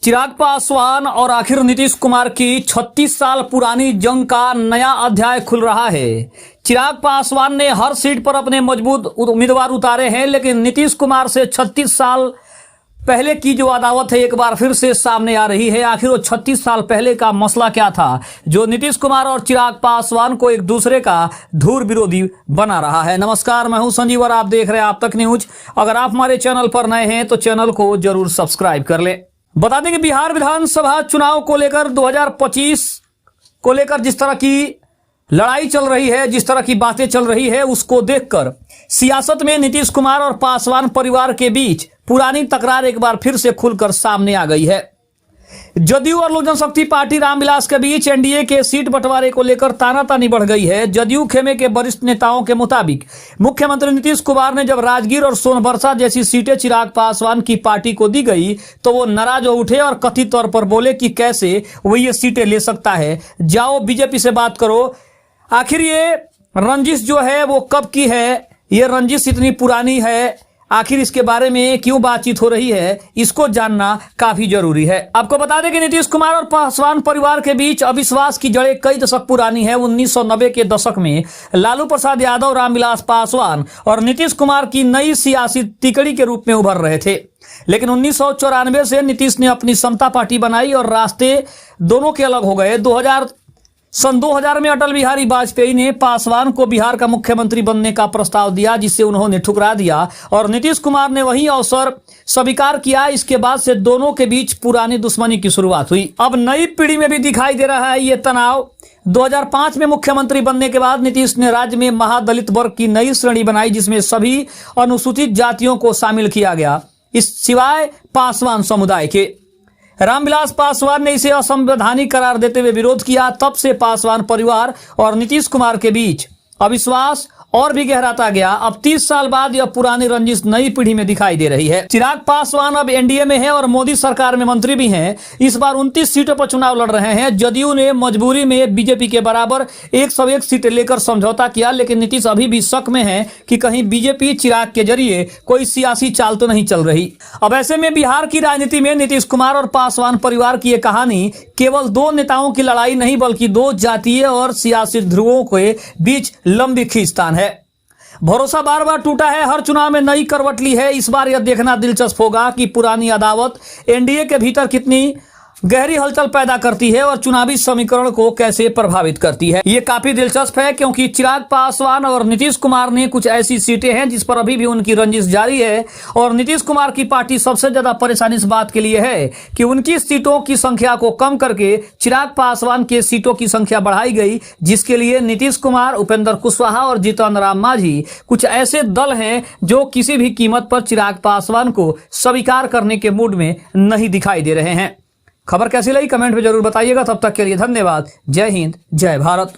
चिराग पासवान और आखिर नीतीश कुमार की 36 साल पुरानी जंग का नया अध्याय खुल रहा है। चिराग पासवान ने हर सीट पर अपने मजबूत उम्मीदवार उतारे हैं, लेकिन नीतीश कुमार से 36 साल पहले की जो अदावत है एक बार फिर से सामने आ रही है। आखिर वो 36 साल पहले का मसला क्या था जो नीतीश कुमार और चिराग पासवान को एक दूसरे का धुर विरोधी बना रहा है। नमस्कार, मैं हूं संजीव और आप देख रहे हैं आप तक न्यूज। अगर आप हमारे चैनल पर नए हैं तो चैनल को जरूर सब्सक्राइब कर लें। बता दें कि बिहार विधानसभा चुनाव को लेकर 2025 को लेकर जिस तरह की लड़ाई चल रही है, जिस तरह की बातें चल रही है, उसको देखकर सियासत में नीतीश कुमार और पासवान परिवार के बीच पुरानी तकरार एक बार फिर से खुलकर सामने आ गई है। जदयू और लोक जनशक्ति पार्टी रामविलास के बीच एनडीए के सीट बंटवारे को लेकर तानातानी बढ़ गई है। जदयू खेमे के वरिष्ठ नेताओं के मुताबिक मुख्यमंत्री नीतीश कुमार ने जब राजगीर और सोनबरसा जैसी सीटें चिराग पासवान की पार्टी को दी गई तो वो नाराज हो उठे और कथित तौर पर बोले कि कैसे वो ये सीटें ले सकता है, जाओ बीजेपी से बात करो। आखिर ये रंजिश जो है वो कब की है, ये रंजिश इतनी पुरानी है, आखिर इसके बारे में क्यों बातचीत हो रही है, इसको जानना काफी जरूरी है। आपको बता दें कि नीतीश कुमार और पासवान परिवार के बीच अविश्वास की जड़ें कई दशक पुरानी है। 1990 के दशक में लालू प्रसाद यादव, रामविलास पासवान और नीतीश कुमार की नई सियासी तिकड़ी के रूप में उभर रहे थे, लेकिन 1994 से नीतीश ने अपनी समता पार्टी बनाई और रास्ते दोनों के अलग हो गए। सन 2000 में अटल बिहारी वाजपेयी ने पासवान को बिहार का मुख्यमंत्री बनने का प्रस्ताव दिया, जिसे उन्होंने ठुकरा दिया और नीतीश कुमार ने वही अवसर स्वीकार किया। इसके बाद से दोनों के बीच पुरानी दुश्मनी की शुरुआत हुई। अब नई पीढ़ी में भी दिखाई दे रहा है ये तनाव। 2005 में मुख्यमंत्री बनने के बाद नीतीश ने राज्य में महादलित वर्ग की नई श्रेणी बनाई, जिसमें सभी अनुसूचित जातियों को शामिल किया गया, इस सिवाय पासवान समुदाय के। रामविलास पासवान ने इसे असंवैधानिक करार देते हुए विरोध किया। तब से पासवान परिवार और नीतीश कुमार के बीच अविश्वास और भी गहराता गया। अब 30 साल बाद यह पुरानी रंजिश नई पीढ़ी में दिखाई दे रही है। चिराग पासवान अब एनडीए में है और मोदी सरकार में मंत्री भी हैं। इस बार 29 सीटों पर चुनाव लड़ रहे हैं। जदयू ने मजबूरी में बीजेपी के बराबर 101 सीटें लेकर समझौता किया, लेकिन नीतीश अभी भी शक में है कि कहीं बीजेपी चिराग के जरिए कोई सियासी चाल तो नहीं चल रही। अब ऐसे में बिहार की राजनीति में नीतीश कुमार और पासवान परिवार की यह कहानी केवल दो नेताओं की लड़ाई नहीं, बल्कि दो जातीय और सियासी ध्रुवों के बीच लंबी खींचतान है। भरोसा बार बार टूटा है, हर चुनाव में नई करवट ली है। इस बार यह देखना दिलचस्प होगा कि पुरानी अदावत एनडीए के भीतर कितनी गहरी हलचल पैदा करती है और चुनावी समीकरण को कैसे प्रभावित करती है। ये काफी दिलचस्प है क्योंकि चिराग पासवान और नीतीश कुमार ने कुछ ऐसी सीटें हैं जिस पर अभी भी उनकी रंजिश जारी है और नीतीश कुमार की पार्टी सबसे ज्यादा परेशानी इस बात के लिए है कि उनकी सीटों की संख्या को कम करके चिराग पासवान के सीटों की संख्या बढ़ाई गई, जिसके लिए नीतीश कुमार, उपेंद्र कुशवाहा और जीतन राम मांझी कुछ ऐसे दल हैं जो किसी भी कीमत पर चिराग पासवान को स्वीकार करने के मूड में नहीं दिखाई दे रहे हैं। खबर कैसी लगी कमेंट में जरूर बताइएगा। तब तक के लिए धन्यवाद। जय हिंद, जय भारत।